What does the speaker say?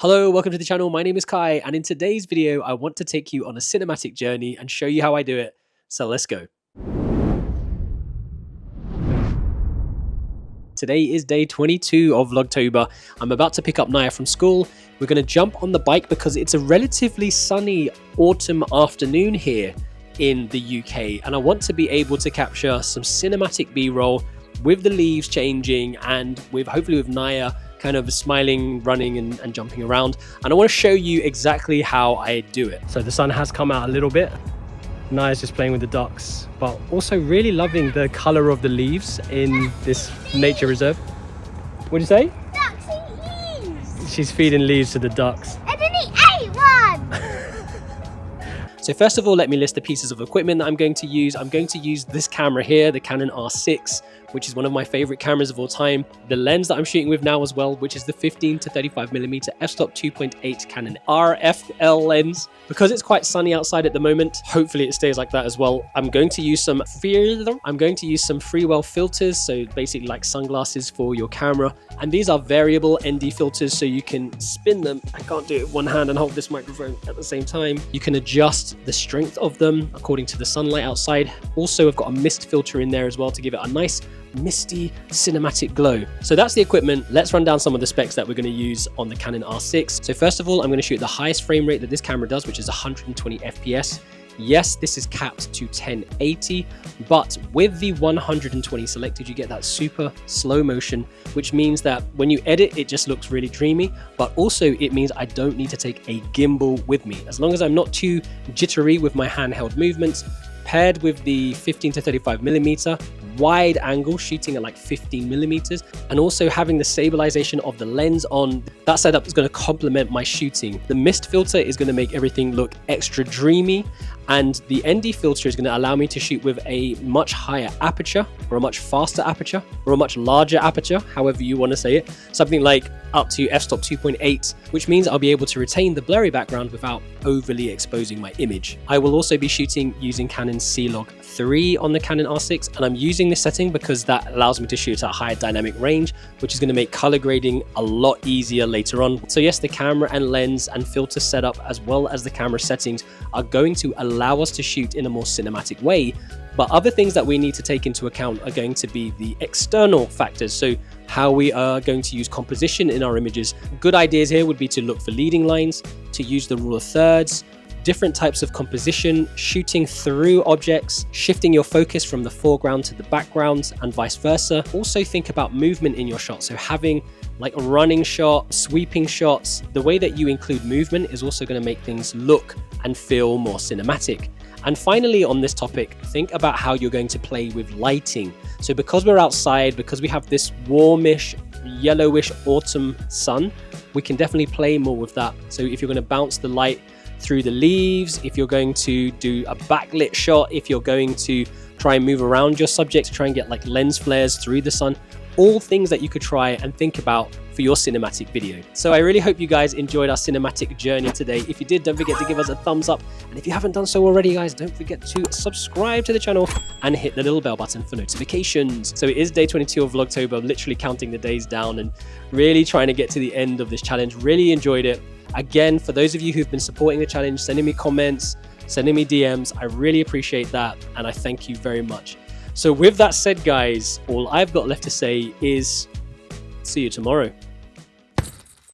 Hello, welcome to the channel. My name is Kai, and in today's video, I want to take you on a cinematic journey and show you how I do it. So let's go. Today is day 22 of Vlogtober. I'm about to pick up Naya from school. We're going to jump on the bike because it's a relatively sunny autumn afternoon here in the UK, and I want to be able to capture some cinematic B-roll with the leaves changing and hopefully with Naya kind of smiling, running and jumping around. And I want to show you exactly how I do it. So the sun has come out a little bit. Naya's just playing with the ducks, but also really loving the color of the leaves in this nature reserve. What do you say? Ducks eat leaves. She's feeding leaves to the ducks. And then he ate one. So first of all, let me list the pieces of equipment that I'm going to use. I'm going to use this camera here, the Canon R6, which is one of my favorite cameras of all time. The lens that I'm shooting with now as well, which is the 15 to 35mm f-stop 2.8 Canon RFL lens. Because it's quite sunny outside at the moment, hopefully it stays like that as well. I'm going to use some Freewell filters, so basically like sunglasses for your camera. And these are variable ND filters, so you can spin them. I can't do it with one hand and hold this microphone at the same time. You can adjust the strength of them according to the sunlight outside. Also, I've got a mist filter in there as well to give it a nice misty cinematic glow. So that's the equipment. Let's run down some of the specs that we're going to use on the Canon R6. So first of all, I'm going to shoot the highest frame rate that this camera does, which is 120 FPS. Yes, this is capped to 1080, but with the 120 selected, you get that super slow motion, which means that when you edit, it just looks really dreamy, but also it means I don't need to take a gimbal with me. As long as I'm not too jittery with my handheld movements, paired with the 15 to 35mm wide angle shooting at like 15mm, and also having the stabilization of the lens on, that setup is going to complement my shooting. The mist filter is going to make everything look extra dreamy, and the ND filter is going to allow me to shoot with a much higher aperture, or a much faster aperture, or a much larger aperture, however you want to say it, something like up to f-stop 2.8, which means I'll be able to retain the blurry background without overly exposing my image. I will also be shooting using Canon C-Log 3 on the Canon R6, and I'm using this setting because that allows me to shoot at a higher dynamic range, which is going to make color grading a lot easier later on. So yes, the camera and lens and filter setup, as well as the camera settings, are going to allow us to shoot in a more cinematic way. But other things that we need to take into account are going to be the external factors. So how we are going to use composition in our images. Good ideas here would be to look for leading lines, to use the rule of thirds, different types of composition, shooting through objects, shifting your focus from the foreground to the background and vice versa. Also think about movement in your shot. So having like a running shot, sweeping shots, the way that you include movement is also going to make things look and feel more cinematic. And finally, on this topic, think about how you're going to play with lighting. So because we're outside, because we have this warmish, yellowish autumn sun, we can definitely play more with that. So if you're going to bounce the light through the leaves, if you're going to do a backlit shot, if you're going to try and move around your subject to try and get like lens flares through the sun, all things that you could try and think about for your cinematic video. So I really hope you guys enjoyed our cinematic journey today. If you did, don't forget to give us a thumbs up. And if you haven't done so already, guys, don't forget to subscribe to the channel and hit the little bell button for notifications. So it is day 22 of Vlogtober. I'm literally counting the days down and really trying to get to the end of this challenge. Really enjoyed it. Again, for those of you who've been supporting the challenge, sending me comments, sending me DMs, I really appreciate that. And I thank you very much. So with that said, guys, all I've got left to say is see you tomorrow.